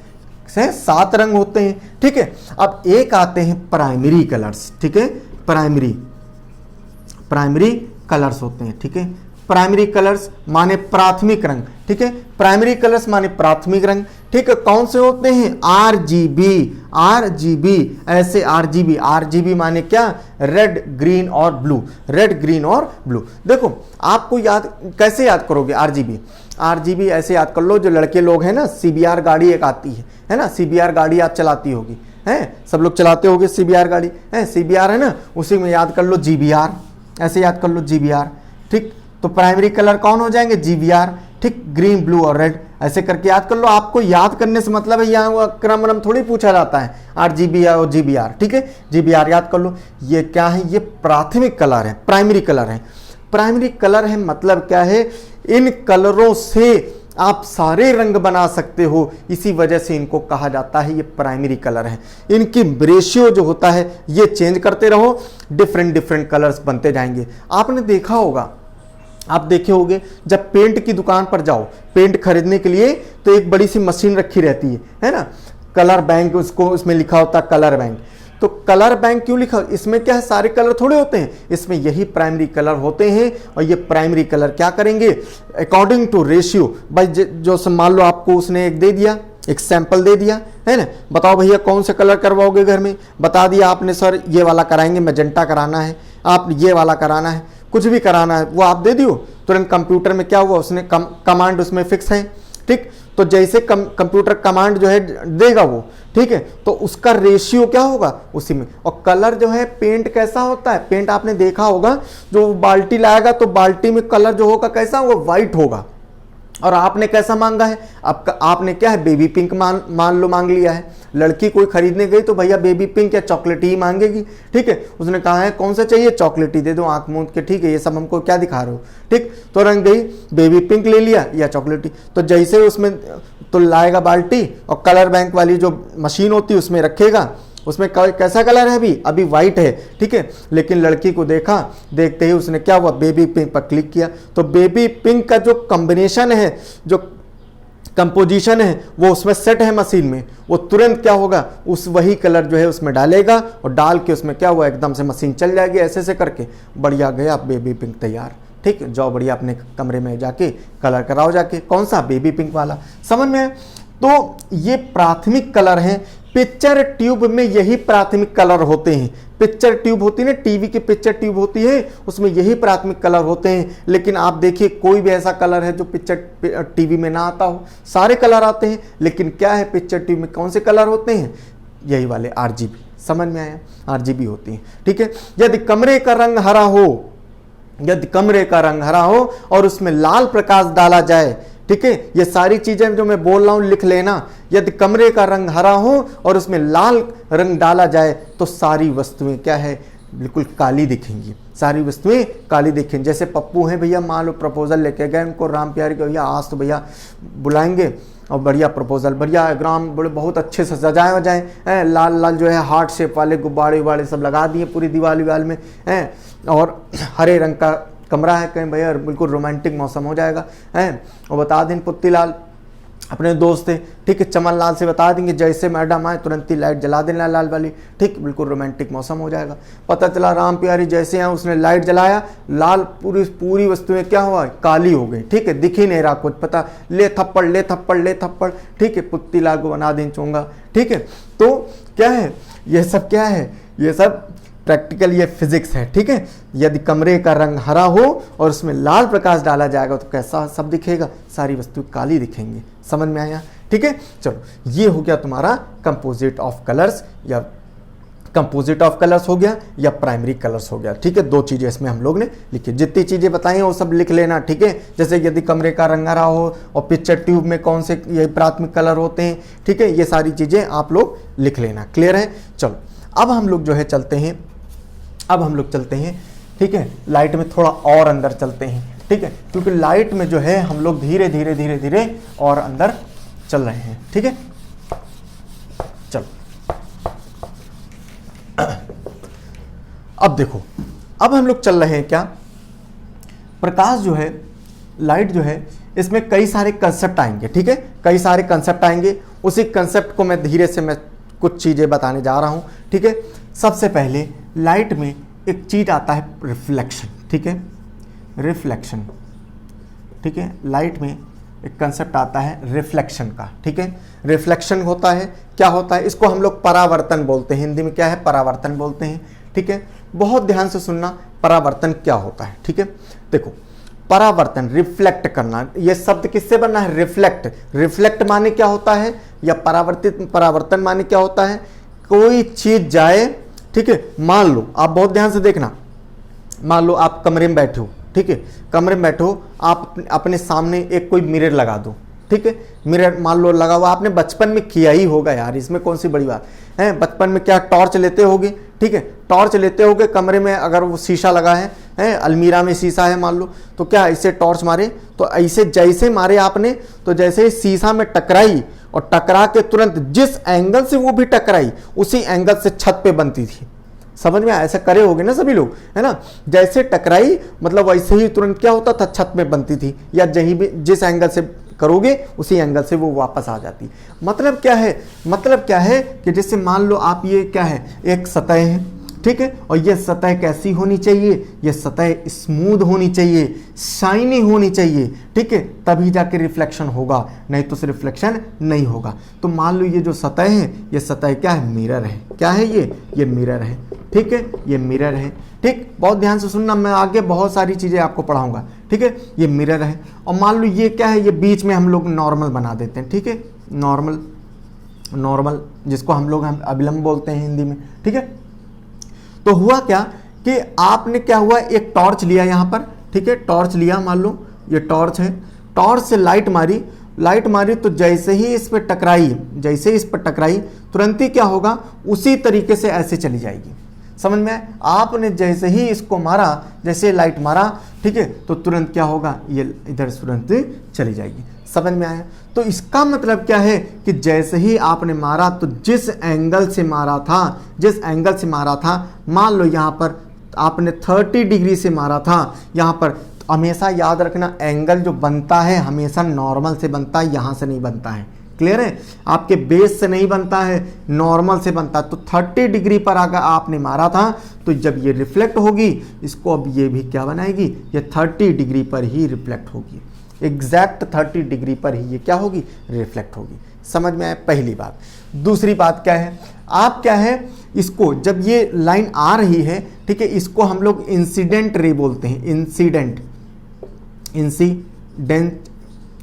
से 7 रंग होते हैं, ठीक है। अब एक आते हैं प्राइमरी कलर्स, ठीक है, प्राइमरी कलर्स होते हैं, ठीक है। प्राइमरी कलर्स माने प्राथमिक रंग, ठीक है, प्राइमरी कलर्स माने प्राथमिक रंग, ठीक है। कौन से होते हैं, आरजीबी, ऐसे आरजीबी माने क्या, रेड ग्रीन और ब्लू, रेड ग्रीन और ब्लू। देखो आपको कैसे याद करोगे आरजीबी ऐसे याद कर लो, जो लड़के लोग हैं ना, सीबीआर गाड़ी एक आती है ना, सीबीआर गाड़ी आप चलाती होगी, है सब लोग चलाते होगे सीबीआर गाड़ी, है सीबीआर है ना, उसी में याद कर लो जीबीआर, ऐसे याद कर लो जीबीआर, ठीक। तो प्राइमरी कलर कौन हो जाएंगे, जीबीआर, ठीक, ग्रीन ब्लू और रेड, ऐसे करके याद कर लो। आपको याद करने से मतलब है यहाँ क्रम थोड़ी पूछा जाता है, आरजीबी और जीबीआर, ठीक है, जीबीआर याद कर लो। ये क्या है, ये प्राथमिक कलर है, प्राइमरी कलर है। प्राइमरी कलर है मतलब क्या है, इन कलरों से आप सारे रंग बना सकते हो, इसी वजह से इनको कहा जाता है ये प्राइमरी कलर है। इनकी रेशियो जो होता है ये चेंज करते रहो, डिफरेंट कलर्स बनते जाएंगे। आपने देखा होगा, आप देखे होंगे जब पेंट की दुकान पर जाओ पेंट खरीदने के लिए, तो एक बड़ी सी मशीन रखी रहती है ना, कलर बैंक, उसको उसमें लिखा होता है कलर बैंक। तो कलर बैंक क्यों लिखा, इसमें क्या है, सारे कलर थोड़े होते हैं, इसमें यही प्राइमरी कलर होते हैं। और ये प्राइमरी कलर क्या करेंगे, अकॉर्डिंग टू रेशियो, भाई जो मान लो आपको उसने एक दे दिया, एक सैंपल दे दिया है ना, बताओ भैया कौन से कलर करवाओगे घर में, बता दिया आपने सर ये वाला कराएंगे, मैजेंटा कराना है, आप ये वाला कराना है, कुछ भी कराना है वो आप दे दियो, तुरंत कंप्यूटर में क्या हुआ, उसने कमांड उसमें फिक्स है, ठीक। तो जैसे कंप्यूटर कमांड जो है देगा वो, ठीक है, तो उसका रेशियो क्या होगा उसी में। और कलर जो है, पेंट कैसा होता है, पेंट आपने देखा होगा, जो बाल्टी लाएगा तो बाल्टी में कलर जो होगा कैसा होगा, व्हाइट होगा। और आपने कैसा मांगा है, आपने क्या है, बेबी पिंक मान लो मांग लिया है। लड़की कोई खरीदने गई तो भैया बेबी पिंक या चॉकलेटी ही मांगेगी, ठीक है। उसने कहा है कौन सा चाहिए, चॉकलेटी दे दो, आंख मूंद के, ठीक है, ये सब हमको क्या दिखा रहे हो, ठीक। तो रंग गई, बेबी पिंक ले लिया या चॉकलेटी। तो जैसे उसमें तो लाएगा बाल्टी, और कलर बैंक वाली जो मशीन होती है उसमें रखेगा, उसमें कैसा कलर है, अभी वाइट है, ठीक है। लेकिन लड़की को देखते ही उसने क्या हुआ, बेबी पिंक पर क्लिक किया। तो बेबी पिंक का जो कॉम्बिनेशन है, जो कंपोजिशन है, वो उसमें सेट है मशीन में, वो तुरंत क्या होगा, उस वही कलर जो है उसमें डालेगा, और डाल के उसमें क्या हुआ, एकदम से मशीन चल जाएगी, ऐसे करके बढ़िया गया बेबी पिंक तैयार, ठीक है। जाओ बढ़िया अपने कमरे में जाके कलर कराओ जाके, कौन सा, बेबी पिंक वाला। समझ में आया। तो ये प्राथमिक कलर हैं। पिक्चर ट्यूब में यही प्राथमिक कलर होते हैं। पिक्चर ट्यूब होती है ना, टीवी की पिक्चर ट्यूब होती है, उसमें यही प्राथमिक कलर होते हैं। लेकिन आप देखिए कोई भी ऐसा कलर है जो पिक्चर टीवी में ना आता हो, सारे कलर आते हैं, लेकिन क्या है, पिक्चर ट्यूब में कौन से कलर होते हैं, यही वाले आरजीबी। समझ में आया, आरजीबी होती है, ठीक है। यदि कमरे का रंग हरा हो, यदि कमरे का रंग हरा हो और उसमें लाल प्रकाश डाला जाए, ठीक है, ये सारी चीजें जो मैं बोल रहा हूं लिख लेना। यदि कमरे का रंग हरा हो और उसमें लाल रंग डाला जाए तो सारी वस्तुएं क्या है, बिल्कुल काली दिखेंगी, सारी वस्तुएं काली दिखेंगी। जैसे पप्पू हैं भैया, मान लो प्रपोजल लेके गए, उनको राम प्यारी के भैया आज तो भैया बुलाएंगे और बढ़िया प्रपोजल, बढ़िया ग्राम बड़े बहुत अच्छे से सजाए वजाए, लाल लाल जो है हार्ट शेप वाले गुब्बारे वाले सब लगा दिए पूरी दीवार में, और हरे रंग का कमरा है कहीं भैया, बिल्कुल रोमांटिक मौसम हो जाएगा, है। और बता दें पुत्तीलाल अपने दोस्त थे, ठीक है, चमन लाल से बता देंगे जैसे मैडम आए तुरंत ही लाइट जला देना लाल वाली, ठीक, बिल्कुल रोमांटिक मौसम हो जाएगा। पता चला राम प्यारी जैसे हैं उसने लाइट जलाया, लाल पूरी वस्तुएं क्या हुआ, काली हो गई, ठीक है, दिख ही नहीं रहा कुछ, पता ले थप्पड़, ठीक है, पुत्तीलाल को बना दें चूंगा, ठीक है। तो क्या है, ये सब क्या है, ये सब प्रैक्टिकल, ये फिजिक्स है, ठीक है। यदि कमरे का रंग हरा हो और उसमें लाल प्रकाश डाला जाएगा तो कैसा सब दिखेगा, सारी वस्तुएं काली दिखेंगी। समझ में आया, ठीक है। चलो, ये हो गया तुम्हारा कंपोजिट ऑफ कलर्स, या कंपोजिट ऑफ कलर्स हो गया या प्राइमरी कलर्स हो गया, ठीक है। दो चीजें इसमें हम लोग ने लिखी, जितनी चीजें बताई हैं वो सब लिख लेना, ठीक है। जैसे यदि कमरे का रंग हरा हो और पिक्चर ट्यूब में कौन से ये प्राथमिक कलर होते हैं, ठीक है, ये सारी चीजें आप लोग लिख लेना। क्लियर है। चलो, अब हम लोग जो है चलते हैं, ठीक है, लाइट में थोड़ा और अंदर चलते हैं, ठीक है, क्योंकि लाइट में जो है हम लोग धीरे धीरे धीरे धीरे और अंदर चल रहे हैं, ठीक है। चलो, अब देखो, अब हम लोग चल रहे हैं क्या, प्रकाश जो है, लाइट जो है, इसमें कई सारे कंसेप्ट आएंगे, ठीक है, कई सारे कंसेप्ट आएंगे। उसी कंसेप्ट को मैं धीरे से मैं कुछ चीजें बताने जा रहा हूं, ठीक है। सबसे पहले लाइट में एक चीज आता है रिफ्लेक्शन, ठीक है, रिफ्लेक्शन, ठीक है। लाइट में एक कंसेप्ट आता है रिफ्लेक्शन का, ठीक है। रिफ्लेक्शन होता है, क्या होता है, इसको हम लोग परावर्तन बोलते हैं, हिंदी में क्या है, परावर्तन बोलते हैं, ठीक है। बहुत ध्यान से सुनना, परावर्तन क्या होता है, ठीक है। देखो, परावर्तन, रिफ्लेक्ट करना, ये शब्द किससे बना है, रिफ्लेक्ट। रिफ्लेक्ट माने क्या होता है, या परावर्तन माने क्या होता है, कोई चीज जाए, ठीक है। मान लो, आप बहुत ध्यान से देखना, मान लो आप कमरे में बैठे हो, ठीक है, कमरे में बैठो, आप अपने सामने एक कोई मिरर लगा दो, ठीक है। मिरर मान लो लगा हुआ, आपने बचपन में किया ही होगा यार, इसमें कौन सी बड़ी बात है। बचपन में क्या टॉर्च लेते होगे, ठीक है, टॉर्च लेते होगे, कमरे में अगर वो शीशा लगा है, अलमीरा में शीशा है मान लो, तो क्या ऐसे टॉर्च मारे, तो ऐसे जैसे मारे आपने, तो जैसे शीशा में टकराई और टकरा के तुरंत जिस एंगल से वो भी टकराई उसी एंगल से छत पे बनती थी। समझ में, ऐसा करे होगे ना सभी लोग, है ना। जैसे टकराई मतलब वैसे ही तुरंत क्या होता था, छत में बनती थी, या जहीं भी जिस एंगल से करोगे उसी एंगल से वो वापस आ जाती। मतलब क्या है, मतलब क्या है कि जैसे मान लो आप, ये क्या है, एक सतह है, ठीक है, और ये सतह कैसी होनी चाहिए, ये सतह स्मूथ होनी चाहिए, शाइनी होनी चाहिए, ठीक है, तभी जाके रिफ्लेक्शन होगा, नहीं तो रिफ्लेक्शन नहीं होगा। तो मान लो ये जो सतह है, ये सतह क्या है, मिरर है, क्या है ये मिरर है, ठीक है, ये मिरर है, ठीक। बहुत ध्यान से सुनना, मैं आगे बहुत सारी चीजें आपको पढ़ाऊंगा, ठीक है। ये मिरर है, और मान लो ये क्या है, ये बीच में हम लोग नॉर्मल बना देते हैं, ठीक है, नॉर्मल जिसको हम लोग अभिलंब बोलते हैं हिंदी में, ठीक है। तो हुआ क्या कि आपने क्या हुआ, एक टॉर्च लिया यहां पर, ठीक है, टॉर्च लिया, मान लो ये टॉर्च है, टॉर्च से लाइट मारी तो जैसे ही इस पर टकराई, तुरंत ही क्या होगा, उसी तरीके से ऐसे चली जाएगी। समझ में आया, आपने जैसे ही इसको मारा, जैसे लाइट मारा, ठीक है, तो तुरंत क्या होगा, ये इधर तुरंत चली जाएगी। समझ में आया। तो इसका मतलब क्या है कि जैसे ही आपने मारा, तो जिस एंगल से मारा था, मान लो यहाँ पर आपने 30 डिग्री से मारा था, यहाँ पर हमेशा याद रखना, एंगल जो बनता है हमेशा नॉर्मल से बनता है, यहाँ से नहीं बनता है। क्लियर है, आपके बेस से नहीं बनता है, नॉर्मल से बनता है। तो 30 डिग्री पर अगर आपने मारा था, तो जब ये रिफ्लेक्ट होगी, इसको अब ये भी क्या बनाएगी, ये 30 डिग्री पर ही रिफ्लेक्ट होगी, एग्जैक्ट 30 डिग्री पर ही ये क्या होगी, रिफ्लेक्ट होगी। समझ में आया पहली बात। दूसरी बात क्या है, आप क्या है, इसको जब ये लाइन आ रही है, ठीक है, इसको हम लोग इंसिडेंट रे बोलते हैं,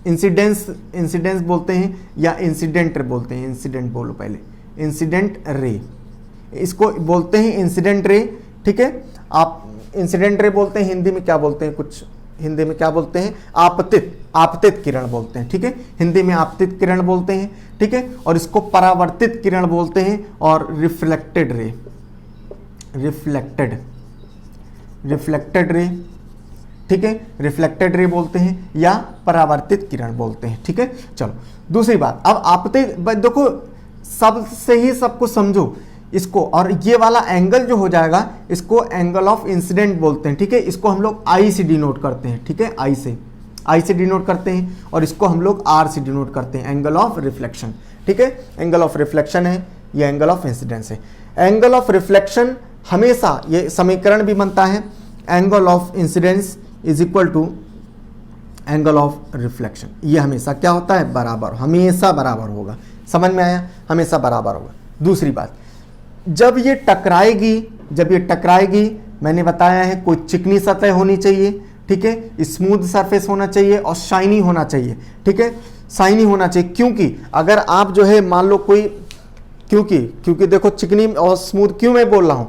इंसिडेंस बोलते हैं, या इंसिडेंट रे बोलते हैं, इंसिडेंट बोलो पहले, इंसिडेंट रे इसको बोलते हैं, इंसिडेंट रे, ठीक है। आप इंसिडेंट रे बोलते हैं, हिंदी में क्या बोलते हैं, कुछ हिंदी में क्या बोलते हैं, आपतित किरण बोलते हैं, ठीक है, हिंदी में आपतित किरण बोलते हैं, ठीक है। और इसको परावर्तित किरण बोलते हैं, और रिफ्लेक्टेड रे, ठीक है, रिफ्लेक्टेड रे बोलते हैं या परावर्तित किरण बोलते हैं, ठीक है। चलो दूसरी बात, अब आपतित, देखो सबसे ही सबको समझो इसको, और ये वाला एंगल जो हो जाएगा, इसको एंगल ऑफ इंसिडेंट बोलते हैं, ठीक है। इसको हम लोग आई से डिनोट करते हैं, ठीक है, आई से डिनोट करते हैं, और इसको हम लोग आर से डिनोट करते हैं, एंगल ऑफ रिफ्लेक्शन, ठीक है। एंगल ऑफ रिफ्लेक्शन है, ये एंगल ऑफ इंसिडेंस है। एंगल ऑफ रिफ्लेक्शन हमेशा, ये समीकरण भी बनता है, angle of incidence is equal to angle of reflection. ये हमेशा क्या होता है, बराबर, हमेशा बराबर होगा। समझ में आया, हमेशा बराबर होगा। दूसरी बात, जब ये टकराएगी मैंने बताया है कोई चिकनी सतह होनी चाहिए, ठीक है, स्मूथ सरफेस होना चाहिए और शाइनी होना चाहिए, ठीक है, शाइनी होना चाहिए। क्योंकि अगर आप जो है मान लो कोई, क्योंकि देखो चिकनी और स्मूथ क्यों मैं बोल रहा हूं,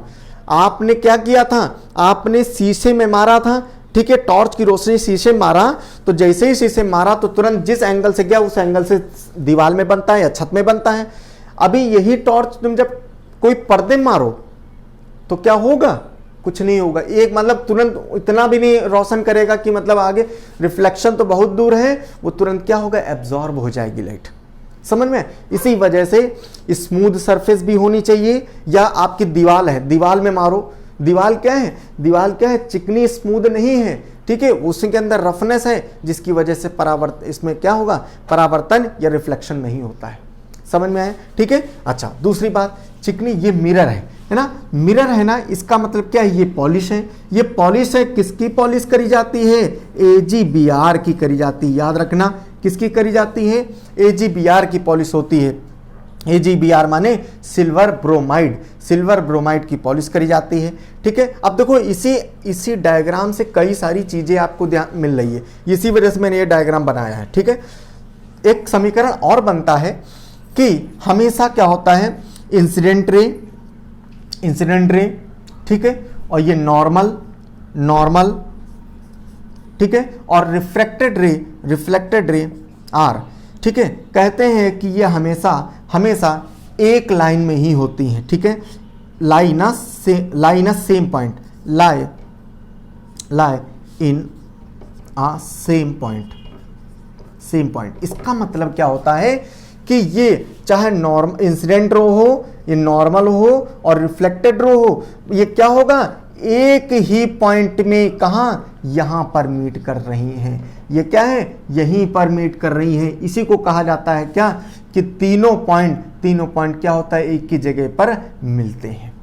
आपने क्या किया था, आपने शीशे में मारा था, ठीक है, टॉर्च की रोशनी शीशे मारा, तो जैसे ही शीशे मारा तो तुरंत जिस एंगल से गया उस एंगल से दीवार में बनता है या छत में बनता है। अभी यही टॉर्च तुम जब कोई पर्दे मारो तो क्या होगा, कुछ नहीं होगा। एक मतलब तुरंत इतना भी नहीं रोशन करेगा कि मतलब आगे रिफ्लेक्शन तो बहुत दूर है, वो तुरंत क्या होगा, एब्जॉर्ब हो जाएगी लाइट। समझ में? इसी वजह से स्मूथ सरफेस भी होनी चाहिए। या आपकी दीवार है, दीवार में मारो, दीवार क्या है, चिकनी स्मूथ नहीं है, ठीक है, उसके अंदर रफनेस है, जिसकी वजह से इसमें क्या होगा, परावर्तन या रिफ्लेक्शन नहीं होता है। समझ में आया? ठीक है। अच्छा, दूसरी बात, चिकनी ये मिरर है ना, मिरर है ना, इसका मतलब क्या है, ये पॉलिश है। ये पॉलिश है, किसकी पॉलिश करी जाती है, AgBr की करी जाती है। याद रखना, किसकी करी जाती है, AgBr की पॉलिश होती है। AgBr माने सिल्वर ब्रोमाइड की पॉलिश करी जाती है, ठीक है। अब देखो इसी डायग्राम से कई सारी चीजें आपको ध्यान मिल रही है, इसी वजह से मैंने ये डायग्राम बनाया है, ठीक है। एक समीकरण और बनता है कि हमेशा क्या होता है, इंसिडेंट रे, ठीक है, और ये नॉर्मल, ठीक है, और रिफ्लेक्टेड रे R, ठीक है। कहते हैं कि ये हमेशा एक लाइन में ही होती हैं, ठीक है, लाई इन सेम पॉइंट। इसका मतलब क्या होता है कि ये चाहे इंसिडेंट रो हो, ये नॉर्मल हो और रिफ्लेक्टेड रो हो, ये क्या होगा, एक ही पॉइंट में, कहाँ, यहां पर मीट कर रही हैं। ये क्या है, यहीं पर मीट कर रही हैं। इसी को कहा जाता है क्या, कि तीनों पॉइंट क्या होता है, एक ही जगह पर मिलते हैं।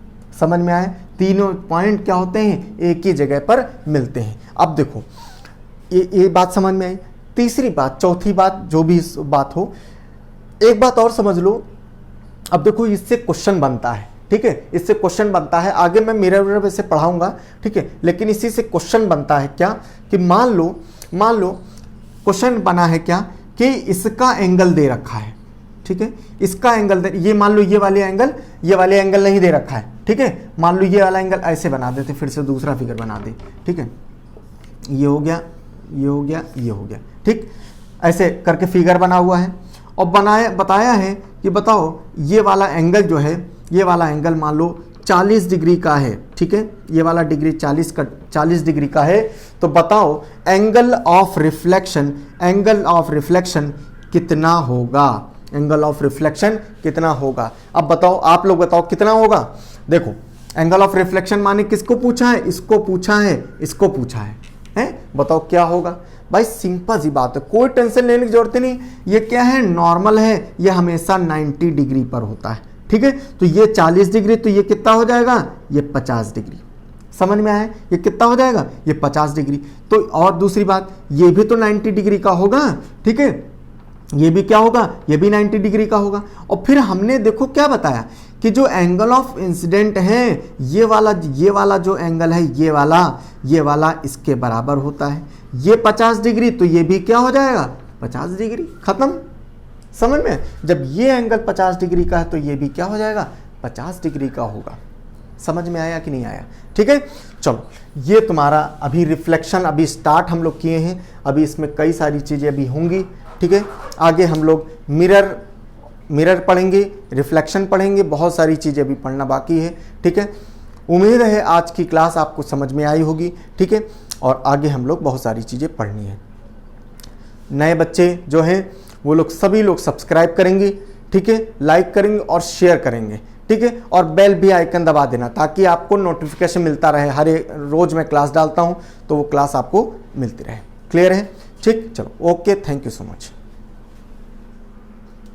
समझ में आया? तीनों पॉइंट क्या होते हैं, एक ही जगह पर मिलते हैं। अब देखो ये बात समझ में आई। तीसरी बात, चौथी बात, जो भी बात हो, एक बात और समझ लो। अब देखो इससे क्वेश्चन बनता है, ठीक है, इससे क्वेश्चन बनता है। आगे मैं मिरर से पढ़ाऊंगा, ठीक है, लेकिन इसी से क्वेश्चन बनता है क्या, कि मान लो क्वेश्चन बना है क्या, कि इसका एंगल दे रखा है, ठीक है, इसका एंगल ये मान लो ये वाले एंगल नहीं दे रखा है, ठीक है। मान लो ये वाला एंगल ऐसे बना देते, फिर से दूसरा फिगर बना दे, ठीक है, ये हो गया, ठीक, ऐसे करके फिगर बना हुआ है और बताया है कि बताओ ये वाला एंगल जो है, ये वाला एंगल मान लो 40 डिग्री का है, ठीक है, ये वाला डिग्री 40 डिग्री का है। तो बताओ एंगल ऑफ रिफ्लेक्शन कितना होगा, अब बताओ, आप लोग बताओ कितना होगा। देखो एंगल ऑफ रिफ्लेक्शन माने किसको पूछा है, इसको पूछा है, बताओ क्या होगा। भाई सिंपल सी बात है, कोई टेंशन लेने की जरूरत नहीं। ये क्या है, नॉर्मल है, ये हमेशा 90 डिग्री पर होता है, ठीक है। तो ये 40 डिग्री, तो ये कितना हो जाएगा, ये 50 डिग्री। समझ में आया, ये कितना हो जाएगा, ये 50 डिग्री। तो और दूसरी बात, ये भी तो 90 डिग्री का होगा, ठीक है, ये भी क्या होगा, ये भी 90 डिग्री का होगा। और फिर हमने देखो क्या बताया, कि जो एंगल ऑफ इंसिडेंट है, ये वाला जो एंगल है, ये वाला इसके बराबर होता है। ये 50 डिग्री, तो ये भी क्या हो जाएगा, 50 डिग्री, खत्म। समझ में? जब ये एंगल 50 डिग्री का है तो ये भी क्या हो जाएगा, 50 डिग्री का होगा। समझ में आया कि नहीं आया? ठीक है, चलो ये तुम्हारा अभी रिफ्लेक्शन अभी स्टार्ट हम लोग किए हैं, अभी इसमें कई सारी चीज़ें अभी होंगी, ठीक है। आगे हम लोग मिरर पढ़ेंगे, रिफ्लेक्शन पढ़ेंगे, बहुत सारी चीज़ें अभी पढ़ना बाकी है, ठीक है। उम्मीद है आज की क्लास आपको समझ में आई होगी, ठीक है, और आगे हम लोग बहुत सारी चीज़ें पढ़नी है। नए बच्चे जो हैं वो लोग सभी लोग सब्सक्राइब करेंगे, ठीक है, लाइक करेंगे और शेयर करेंगे, ठीक है, और बेल भी आइकन दबा देना ताकि आपको नोटिफिकेशन मिलता रहे। हर एक रोज़ मैं क्लास डालता हूँ तो वो क्लास आपको मिलती रहे। क्लियर है? ठीक, चलो okay, thank you so much.